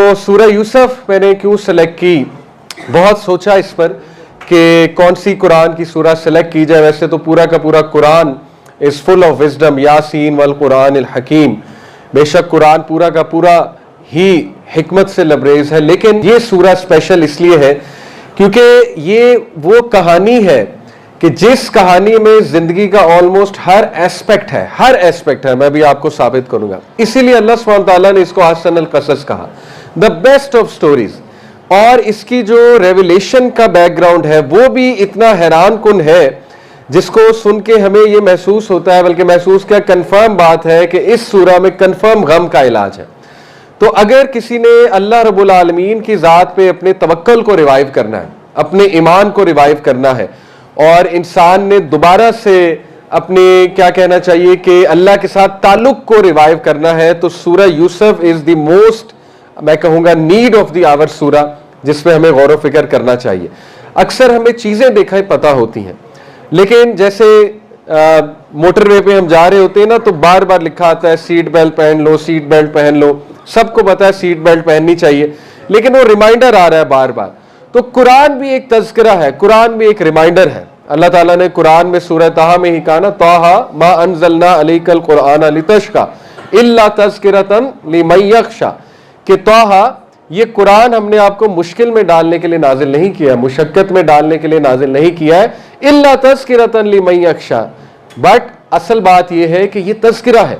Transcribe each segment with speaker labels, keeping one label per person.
Speaker 1: तो सूरह यूसुफ मैंने क्यों सेलेक्ट की, बहुत सोचा इस पर कि कौन सी कुरान की सूरह सेलेक्ट की जाए। वैसे तो पूरा का पूरा Quran is full of wisdom, Yasin वल कुरान अल हकीम। बेशक कुरान पूरा का पूरा ही हिकमत से लबरेज है, लेकिन ये सूरह स्पेशल इसलिए है क्योंकि ये वो कहानी है कि जिस कहानी में जिंदगी का ऑलमोस्ट हर एस्पेक्ट है, मैं भी आपको साबित करूंगा। इसीलिए अल्लाह सुब्हानहू व तआला ने इसको अहसन अल कसस कहा, द बेस्ट ऑफ स्टोरीज। और इसकी जो रेवलेशन का बैकग्राउंड है वो भी इतना हैरान कुन है जिसको सुन के हमें ये महसूस होता है, बल्कि महसूस क्या कंफर्म बात है कि इस सूरह में कंफर्म गम का इलाज है। तो अगर किसी ने अल्लाह रब्बुल आलमीन की ज़ात पे अपने तवक्कुल को रिवाइव करना है, अपने ईमान को रिवाइव करना है, और इंसान ने दोबारा से अपने क्या कहना चाहिए कि अल्लाह के साथ ताल्लुक को रिवाइव करना है, तो सूरह यूसुफ इज द मोस्ट, मैं कहूँगा, नीड ऑफ द आवर सूरह, जिसमें हमें गौर व फिक्र करना चाहिए। अक्सर हमें चीज़ें देखा पता होती हैं, लेकिन जैसे मोटरवे पे हम जा रहे होते हैं ना, तो बार बार लिखा आता है सीट बेल्ट पहन लो, सीट बेल्ट पहन लो। सबको पता है सीट बेल्ट पहननी चाहिए, लेकिन वो रिमाइंडर आ रहा है बार बार। तो कुरान भी एक तज़किरा है, कुरान भी एक रिमाइंडर है। अल्लाह ताला ने कुरान में सूरह ताहा में ही कहा ना, ताहा मा अनज़लना अलैकल कुरान लितश्का इल्ला तज़किरतन लिमन यख्शा, कि ताहा, ये कुरान हमने आपको मुश्किल में डालने के लिए नाजिल नहीं किया, मुशक्कत में डालने के लिए नाजिल नहीं किया है, इल्ला तज़किरतन लिमन यख्शा। बट असल बात यह है कि ये तज़किरा है,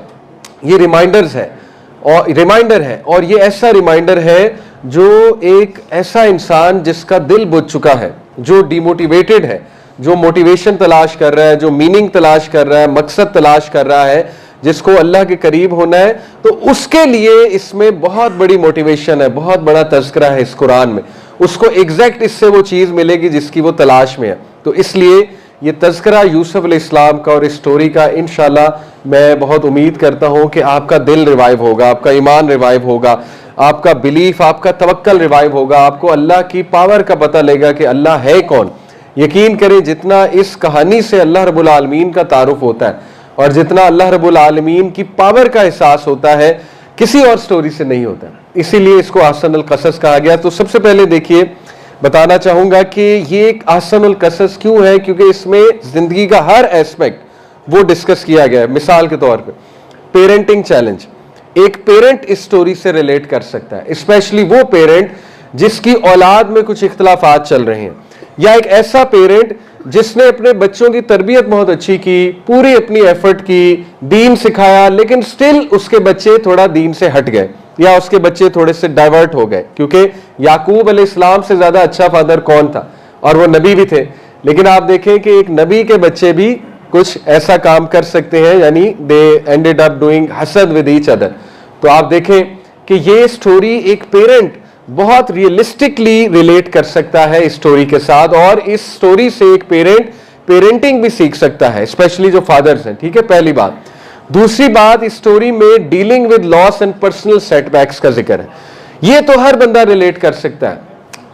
Speaker 1: ये रिमाइंडर है, और ये ऐसा रिमाइंडर है जो एक ऐसा इंसान जिसका दिल बुझ चुका है, जो डिमोटिवेटेड है, जो मोटिवेशन तलाश कर रहा है, जो मीनिंग तलाश कर रहा है, मकसद तलाश कर रहा है, जिसको अल्लाह के करीब होना है, तो उसके लिए इसमें बहुत बड़ी मोटिवेशन है, बहुत बड़ा तज़किरा है इस कुरान में। उसको एग्जैक्ट इससे वो चीज़ मिलेगी जिसकी वो तलाश में है। तो इसलिए ये तज़किरा यूसुफ अलैहिस्सलाम का और इस स्टोरी का इंशाल्लाह मैं बहुत उम्मीद करता हूँ कि आपका दिल रिवाइव होगा, आपका ईमान रिवाइव होगा, आपका बिलीफ, आपका तवक्कल रिवाइव होगा, आपको अल्लाह की पावर का पता लगेगा कि अल्लाह है कौन। यकीन करें, जितना इस कहानी से अल्लाह रब्बुल आलमीन का तारुफ होता है और जितना अल्लाह रब्बुल आलमीन की पावर का एहसास होता है, किसी और स्टोरी से नहीं होता। इसीलिए इसको अहसन अल कसस कहा गया। तो सबसे पहले देखिए, बताना चाहूँगा कि ये एक अहसन अल कसस क्यों है, क्योंकि इसमें ज़िंदगी का हर एस्पेक्ट वो डिस्कस किया गया है। मिसाल के तौर पे पेरेंटिंग चैलेंज, एक पेरेंट इस स्टोरी से रिलेट कर सकता है, स्पेशली वो पेरेंट जिसकी औलाद में कुछ इख्तलाफात चल रहे हैं, या एक ऐसा पेरेंट जिसने अपने बच्चों की तरबियत बहुत अच्छी की, पूरी अपनी एफर्ट की, दीन सिखाया, लेकिन स्टिल उसके बच्चे थोड़ा दीन से हट गए, या उसके बच्चे थोड़े से डाइवर्ट हो गए। क्योंकि याकूब अलैहिस्सलाम से ज्यादा अच्छा फादर कौन था, और वो नबी भी थे। लेकिन आप देखें कि एक नबी के बच्चे भी कुछ ऐसा काम कर सकते हैं, यानी दे एंडेड अप डूइंग हसद विद ईच अदर। तो आप देखें कि ये स्टोरी एक पेरेंट बहुत रियलिस्टिकली रिलेट कर सकता है इस स्टोरी के साथ, और इस स्टोरी से एक पेरेंट पेरेंटिंग भी सीख सकता है, स्पेशली जो फादर्स हैं। ठीक है, पहली बात। दूसरी बात, इस स्टोरी में dealing with loss and personal setbacks का जिक्र है। ये तो हर बंदा रिलेट कर सकता है।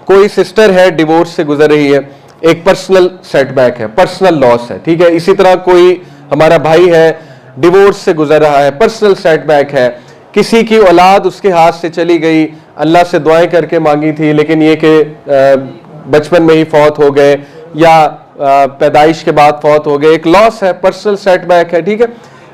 Speaker 1: कोई सिस्टर है, डिवोर्स से गुजर रही है, एक पर्सनल सेटबैक है, पर्सनल लॉस है। ठीक है, इसी तरह कोई हमारा भाई है, डिवोर्स से गुजर रहा है, पर्सनल सेटबैक है। किसी की औलाद उसके हाथ से चली गई, अल्लाह से दुआएं करके मांगी थी, लेकिन ये कि बचपन में ही फौत हो गए, या पैदाइश के बाद फौत हो गए, एक लॉस है, पर्सनल सेटबैक है। ठीक है,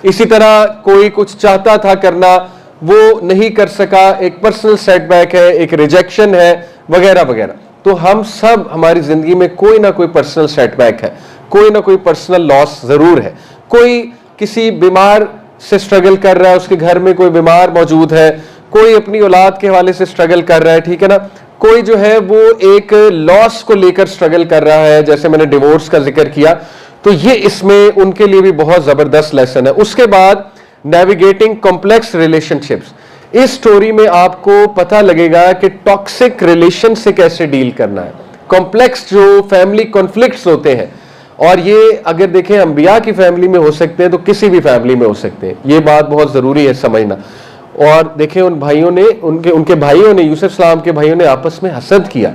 Speaker 1: इसी तरह कोई कुछ चाहता था करना, वो नहीं कर सका, एक पर्सनल सेटबैक है, एक रिजेक्शन है, वगैरह वगैरह। तो हम सब, हमारी जिंदगी में कोई ना कोई पर्सनल सेटबैक है, कोई ना कोई पर्सनल लॉस जरूर है। कोई किसी बीमार से स्ट्रगल कर रहा है, उसके घर में कोई बीमार मौजूद है, कोई अपनी औलाद के हवाले से स्ट्रगल कर रहा है। ठीक है ना, कोई जो है वो एक लॉस को लेकर स्ट्रगल कर रहा है, जैसे मैंने डिवोर्स का जिक्र किया। तो ये इसमें उनके लिए भी बहुत जबरदस्त लेसन है। उसके बाद नेविगेटिंग कॉम्प्लेक्स रिलेशनशिप्स, इस स्टोरी में आपको पता लगेगा कि टॉक्सिक रिलेशन से कैसे डील करना है, कॉम्प्लेक्स जो फैमिली कॉन्फ्लिक्ट्स होते हैं। और ये अगर देखें अंबिया की फैमिली में हो सकते हैं, तो किसी भी फैमिली में हो सकते हैं। ये बात बहुत जरूरी है समझना। और देखें, उन भाइयों ने, उनके भाइयों ने, यूसुफ सलाम के भाइयों ने आपस में हसद किया,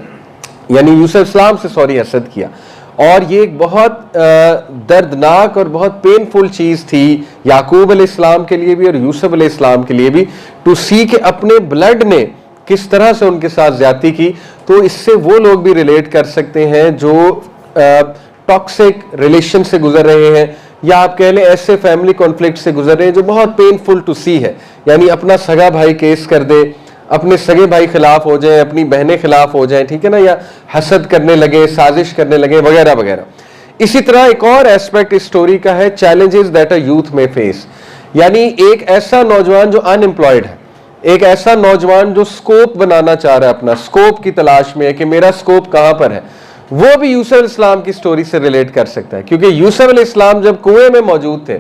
Speaker 1: यानी यूसुफ सलाम से हसद किया। और ये एक बहुत दर्दनाक और बहुत पेनफुल चीज थी याकूब अलैहिस्सलाम के लिए भी और यूसुफ अलैहिस्सलाम के लिए भी, टू सी कि अपने ब्लड ने किस तरह से उनके साथ ज्यादती की। तो इससे वो लोग भी रिलेट कर सकते हैं जो टॉक्सिक रिलेशन से गुजर रहे हैं, या आप कह लें ऐसे फैमिली कॉन्फ्लिक्ट से गुजर रहे हैं जो बहुत पेनफुल टू सी है। यानी अपना सगा भाई केस कर दे, अपने सगे भाई खिलाफ हो जाए, अपनी बहनें खिलाफ हो जाए, ठीक है ना, या हसद करने लगे, साजिश करने लगे, वगैरह वगैरह। इसी तरह एक और एस्पेक्ट इस स्टोरी का है, चैलेंजेस दैट अ यूथ में फेस। यानी एक ऐसा नौजवान जो अनएम्प्लॉयड है, एक ऐसा नौजवान जो स्कोप बनाना चाह रहा है, अपना स्कोप की तलाश में है कि मेरा स्कोप कहां पर है, वो भी यूसुफ अलैहिस्सलाम की स्टोरी से रिलेट कर सकता है। क्योंकि यूसुफ अलैहिस्सलाम जब कुएं में मौजूद थे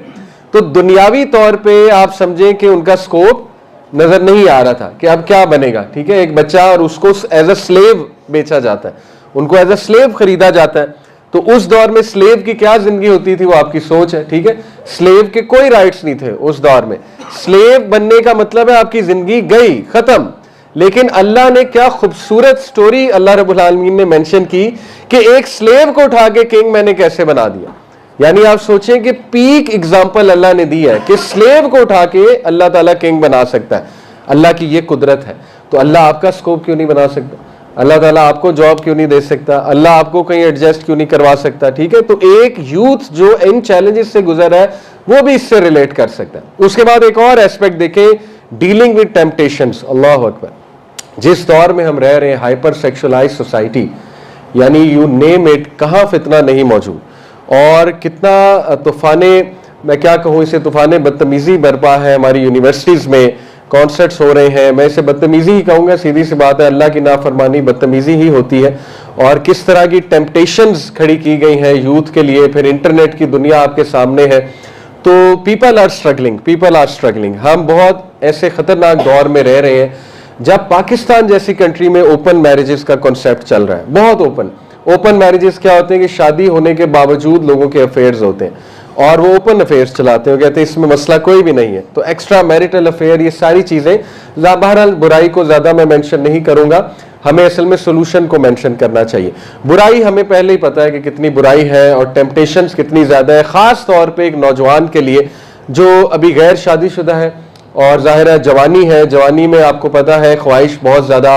Speaker 1: तो दुनियावी तौर पे आप समझें कि उनका स्कोप नजर नहीं आ रहा था कि अब क्या बनेगा, ठीक है। एक बच्चा और उसको एज अ स्लेव बेचा जाता है, उनको एज अ स्लेव खरीदा जाता है। तो उस दौर में स्लेव की क्या जिंदगी होती थी वो आपकी सोच है, ठीक है। स्लेव के कोई राइट्स नहीं थे उस दौर में। स्लेव बनने का मतलब है आपकी जिंदगी गई, खत्म। लेकिन अल्लाह ने क्या खूबसूरत स्टोरी अल्लाह रब्बुल आलमीन ने मेंशन की कि एक स्लेव को उठा के किंग मैंने कैसे बना दिया। यानी आप सोचें कि पीक एग्जांपल अल्लाह ने दी है कि स्लेव को उठा के अल्लाह ताला किंग बना सकता है। अल्लाह की ये कुदरत है। तो अल्लाह आपका स्कोप क्यों नहीं बना सकता? अल्लाह ताला आपको जॉब क्यों नहीं दे सकता? अल्लाह आपको कहीं एडजस्ट क्यों नहीं करवा सकता? ठीक है, तो एक यूथ जो इन चैलेंजेस से गुजर रहा है वो भी इससे रिलेट कर सकता है। उसके बाद एक और एस्पेक्ट देखें, डीलिंग विद टेम्पटेशंस। अल्लाह अकबर, जिस दौर में हम रह रहे हैं, हाइपर सेक्सुअलाइज सोसाइटी, यानी यू नेम इट, कहाँ फितना नहीं मौजूद, और कितना तूफाने, मैं क्या कहूँ इसे, तूफाने बदतमीजी बरपा है हमारी यूनिवर्सिटीज़ में। कॉन्सर्ट्स हो रहे हैं, मैं इसे बदतमीजी ही कहूँगा, सीधी सी बात है, अल्लाह की नाफरमानी बदतमीजी ही होती है। और किस तरह की टेम्पटेशंस खड़ी की गई हैं यूथ के लिए, फिर इंटरनेट की दुनिया आपके सामने है। तो पीपल आर स्ट्रगलिंग। हम बहुत ऐसे खतरनाक दौर में रह रहे हैं जब पाकिस्तान जैसी कंट्री में ओपन मैरिजेस का कॉन्सेप्ट चल रहा है, बहुत ओपन मैरिजेस क्या होते हैं कि शादी होने के बावजूद लोगों के अफेयर्स होते हैं और वो ओपन अफेयर्स चलाते हैं, कहते हैं इसमें मसला कोई भी नहीं है। तो एक्स्ट्रा मैरिटल अफेयर, ये सारी चीजें, बहरहाल बुराई को ज्यादा मैं मेंशन नहीं करूंगा, हमें असल में सोल्यूशन को मेंशन करना चाहिए। बुराई हमें पहले ही पता है कि कितनी बुराई है और टेम्पटेशंस कितनी ज्यादा है, खास तौर पे एक नौजवान के लिए जो अभी गैर शादीशुदा है और जाहिर है जवानी है। जवानी में आपको पता है ख्वाहिश बहुत ज्यादा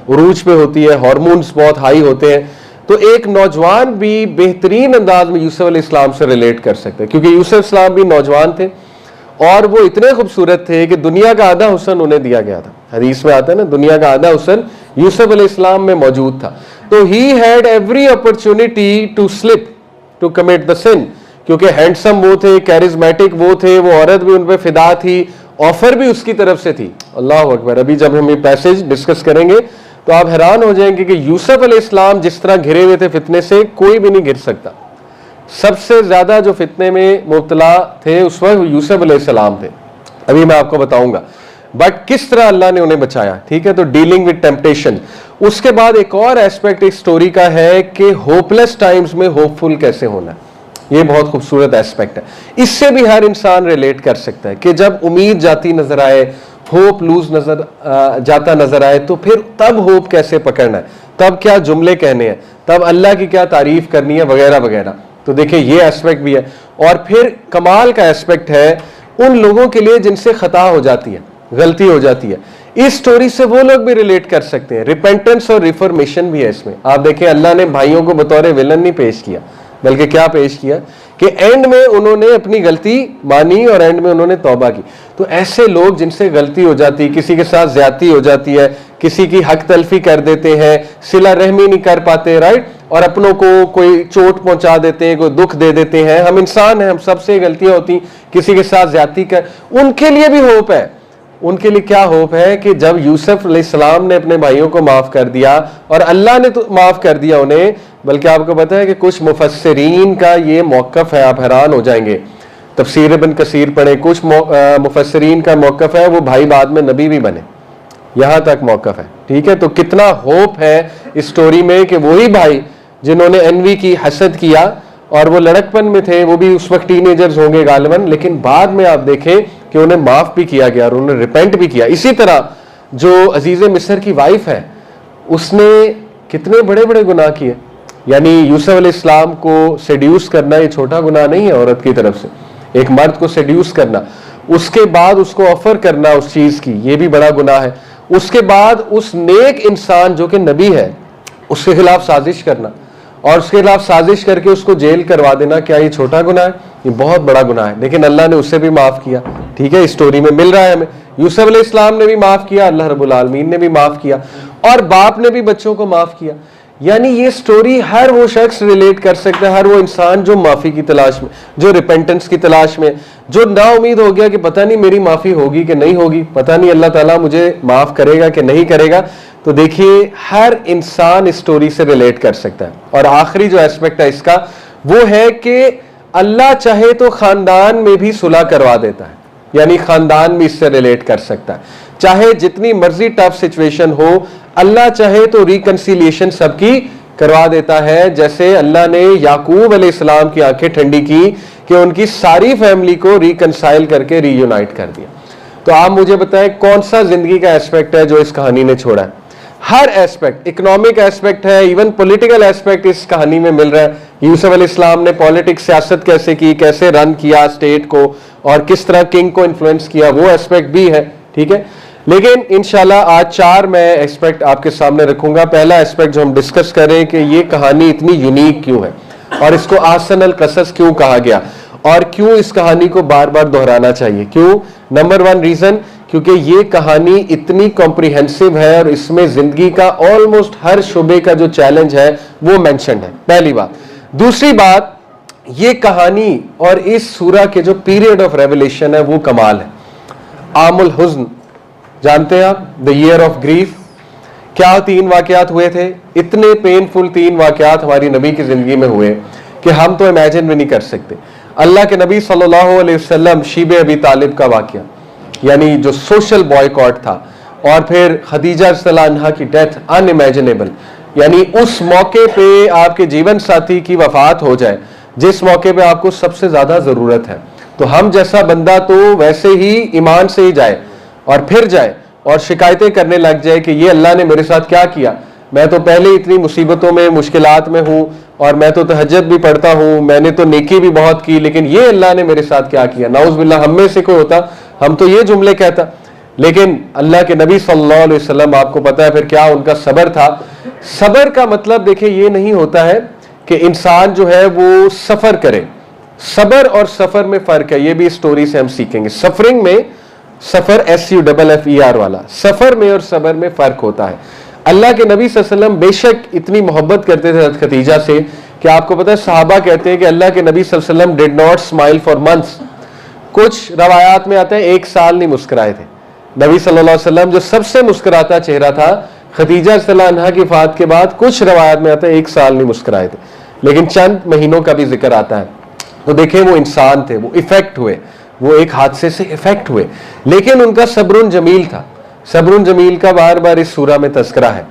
Speaker 1: उरूज पे होती है, हार्मोन्स बहुत हाई होते हैं। तो एक नौजवान भी बेहतरीन अंदाज में यूसुफ अलैहिस्सलाम से रिलेट कर सकते हैं, क्योंकि यूसुफ अलैहिस्सलाम भी नौजवान थे और वो इतने खूबसूरत थे कि दुनिया का आधा हुस्न उन्हें दिया गया था। हदीस में आता है ना, दुनिया का आधा हुस्न यूसुफ अलैहिस्सलाम में मौजूद था। तो he had every opportunity to slip to commit the sin, क्योंकि हैंडसम वो थे, कैरिज्मेटिक वो थे, वो औरत भी उन पर फिदा थी, ऑफर भी उसकी तरफ से थी। अल्लाह अकबर। अभी जब हम ये पैसेज डिस्कस करेंगे तो आप हैरान हो जाएंगे कि यूसुफ अलैहिस्सलाम जिस तरह घिरे हुए थे फितने से, कोई भी नहीं घिर सकता। सबसे ज्यादा जो फितने में मुब्तला थे उस वक्त यूसुफ अलैहिस्सलाम थे, अभी मैं आपको बताऊंगा। बट किस तरह अल्लाह ने उन्हें बचाया, ठीक है। तो डीलिंग विद टेम्पटेशन। उसके बाद एक और एस्पेक्ट इस स्टोरी का है कि होपलेस टाइम्स में होपफुल कैसे होना, ये बहुत खूबसूरत एस्पेक्ट है। इससे भी हर इंसान रिलेट कर सकता है कि जब उम्मीद जाती नजर आए, होप लूज जाता नजर आए, तो फिर तब होप कैसे पकड़ना है, तब क्या जुमले कहने हैं, तब अल्लाह की क्या तारीफ करनी है, वगैरह वगैरह। तो देखिए ये एस्पेक्ट भी है। और फिर कमाल का एस्पेक्ट है उन लोगों के लिए जिनसे खता हो जाती है, गलती हो जाती है। इस स्टोरी से वो लोग भी रिलेट कर सकते हैं। रिपेंटेंस और रिफॉर्मेशन भी है इसमें। आप देखें, अल्लाह ने भाइयों को बतौर विलन नहीं पेश किया, बल्कि क्या पेश किया कि एंड में उन्होंने अपनी गलती मानी और एंड में उन्होंने तौबा की। तो ऐसे लोग जिनसे गलती हो जाती, किसी के साथ ज्यादती हो जाती है, किसी की हक तलफी कर देते हैं, सिला रहमी नहीं कर पाते, राइट, और अपनों को कोई चोट पहुंचा देते हैं, कोई दुख दे देते हैं। हम इंसान हैं, हम सबसे गलतियां होती, किसी के साथ ज्यादती कर, उनके लिए भी होप है। उनके लिए क्या होप है कि जब यूसुफ अलैहिस्सलाम ने अपने भाइयों को माफ कर दिया और अल्लाह ने तो माफ कर दिया उन्हें, बल्कि आपको पता है कि कुछ मुफस्सिरीन का ये मौक़िफ़ है, आप हैरान हो जाएंगे। तफसीर इब्न कसीर पढ़े, कुछ मुफस्सिरीन का मौक़िफ़ है वो भाई बाद में नबी भी बने, यहां तक मौक़िफ़ है, ठीक है। तो कितना होप है इस स्टोरी में कि वही भाई जिन्होंने एनवी की, हसद किया और वो लड़कपन में थे, वो भी उस वक्त टीनेजर्स होंगे गालिबन, लेकिन बाद में आप देखें कि उन्हें माफ भी किया गया और उन्होंने रिपेंट भी किया। इसी तरह जो अजीज मिस्र की वाइफ है, उसने कितने बड़े बड़े गुनाह किए। यानी यूसुफ अलैहिस्सलाम को सेड्यूस करना ये छोटा गुनाह नहीं है औरत की तरफ से, एक मर्द को सेड्यूस करना, उसके बाद उसको ऑफर करना उस चीज की, ये भी बड़ा गुनाह है। उसके बाद उस नेक इंसान जो कि नबी है उसके खिलाफ साजिश करना और उसके खिलाफ साजिश करके उसको जेल करवा देना, क्या ये छोटा गुनाह है? ये बहुत बड़ा गुनाह है। लेकिन अल्लाह ने उसे भी माफ किया। ठीक है, इस स्टोरी में मिल रहा है हमें। यूसुफ अलैहिस्सलाम ने भी माफ किया, अल्लाह रब्बुल आलमीन ने भी माफ किया, और बाप ने भी बच्चों को माफ किया। यानी ये स्टोरी हर वो शख्स रिलेट कर सकता है, हर वो इंसान जो माफी की तलाश में, जो रिपेंटेंस की तलाश में, जो ना उम्मीद हो गया कि पता नहीं मेरी माफी होगी कि नहीं होगी, पता नहीं अल्लाह ताला मुझे माफ करेगा कि नहीं करेगा। तो देखिए हर इंसान इस स्टोरी से रिलेट कर सकता है। और आखिरी जो एस्पेक्ट है इसका वो है कि अल्लाह चाहे तो खानदान में भी सुलह करवा देता है, यानी खानदान भी इससे रिलेट कर सकता है। चाहे जितनी मर्जी टफ सिचुएशन हो, अल्लाह चाहे तो रिकंसिलिएशन सबकी करवा देता है। जैसे अल्लाह ने याकूब अलैहिस्सलाम की आंखें ठंडी की कि उनकी सारी फैमिली को रिकंसाइल करके रीयूनाइट कर दिया। तो आप मुझे बताएं कौन सा जिंदगी का एस्पेक्ट है जो इस कहानी ने छोड़ा है? हर एस्पेक्ट, इकोनॉमिक एस्पेक्ट है, इवन पॉलिटिकल एस्पेक्ट इस कहानी में मिल रहा है। यूसुफ अलैहिस्सलाम ने पॉलिटिक्स, सियासत कैसे की, कैसे रन किया स्टेट को, और किस तरह किंग को इन्फ्लुएंस किया, वो एस्पेक्ट भी है। ठीक है, लेकिन इंशाल्लाह आज 4 मैं एस्पेक्ट आपके सामने रखूंगा। पहला एस्पेक्ट जो हम डिस्कस करें कि ये कहानी इतनी यूनिक क्यों है और इसको आहसन अल कसस क्यों कहा गया और क्यों इस कहानी को बार बार दोहराना चाहिए। क्यों? नंबर 1 रीजन, क्योंकि ये कहानी इतनी कॉम्प्रिहेंसिव है और इसमें जिंदगी का ऑलमोस्ट हर शुबे का जो चैलेंज है वो मेंशन है, पहली बात। दूसरी बात, ये कहानी और इस सूरा के जो पीरियड ऑफ रेवलेशन है वो कमाल है। आमुल हुज्न जानते हैं आप, द ईयर ऑफ ग्रीफ। क्या 3 वाकयात हुए थे? इतने पेनफुल 3 वाकयात हमारी नबी की जिंदगी में हुए कि हम तो इमेजिन भी नहीं कर सकते। अल्लाह के नबी सल्लल्लाहु अलैहि वसल्लम शीबे अबी तालिब का वाकया, यानी जो सोशल बॉयकॉट था, और फिर खदीजा रज़ियल्लाहु अन्हा की डेथ, अनइमेजिनेबल। यानी उस मौके पे आपके जीवन साथी की वफात हो जाए जिस मौके पे आपको सबसे ज्यादा जरूरत है, तो हम जैसा बंदा तो वैसे ही ईमान से ही जाए और फिर जाए और शिकायतें करने लग जाए कि ये अल्लाह ने मेरे साथ क्या किया, मैं तो पहले इतनी मुसीबतों में, मुश्किलात में हूं, और मैं तो तहज्जुद भी पढ़ता हूं, मैंने तो नेकी भी बहुत की, लेकिन ये अल्लाह ने मेरे साथ क्या किया। नाउज़ बिल्लाह, हम में से कोई होता हम तो ये जुमले कहता। लेकिन अल्लाह के नबी सल्लल्लाहु अलैहि वसल्लम, आपको पता है फिर क्या उनका सब्र था। सब्र का मतलब देखिए ये नहीं होता है कि इंसान जो है वो सफर करे। सब्र और सफर में फर्क है, ये भी स्टोरी से हम सीखेंगे। सफरिंग में, सफर SUFFER वाला, सफर में और सब्र में फर्क होता है। अल्लाह के नबी सल्लल्लाहु अलैहि वसल्लम बेशक इतनी मोहब्बत करते थे हज़रत खदीजा से कि आपको पता है सहाबा कहते हैं कि अल्लाह के नबी सल्लल्लाहु अलैहि वसल्लम did not smile for months. कुछ रवायात में आता है 1 साल नहीं मुस्कुराए थे। नबी सल्लल्लाहु अलैहि वसल्लम जो सबसे मुस्कुराता चेहरा था, खदीजा रज़ियल्लाहु अन्हा की वफात के बाद कुछ रवायात में आता है 1 साल नहीं मुस्कुराए थे, लेकिन चंद महीनों का भी जिक्र आता है। तो देखें वो इंसान थे, वो इफेक्ट हुए, वो एक हादसे से इफेक्ट हुए, लेकिन उनका सब्रुन जमील था। सब्रुन जमील का बार बार इस सूरा में तज़किरा है।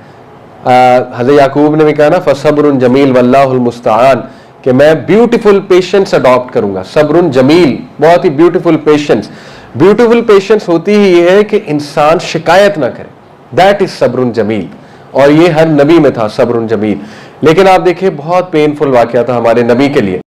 Speaker 1: हज़रत याकूब ने भी कहा ना, फसब्रुन जमील वल्लाहुल मुस्तआन, कि मैं ब्यूटीफुल पेशेंस अडॉप्ट करूंगा। सब्रुन जमील, बहुत ही ब्यूटीफुल पेशेंस। ब्यूटीफुल पेशेंस होती ही ये है कि इंसान शिकायत ना करे, दैट इज सब्रुन जमील, और ये हर नबी में था सब्रुन जमील। लेकिन आप देखिए बहुत पेनफुल वाकया था हमारे नबी के लिए।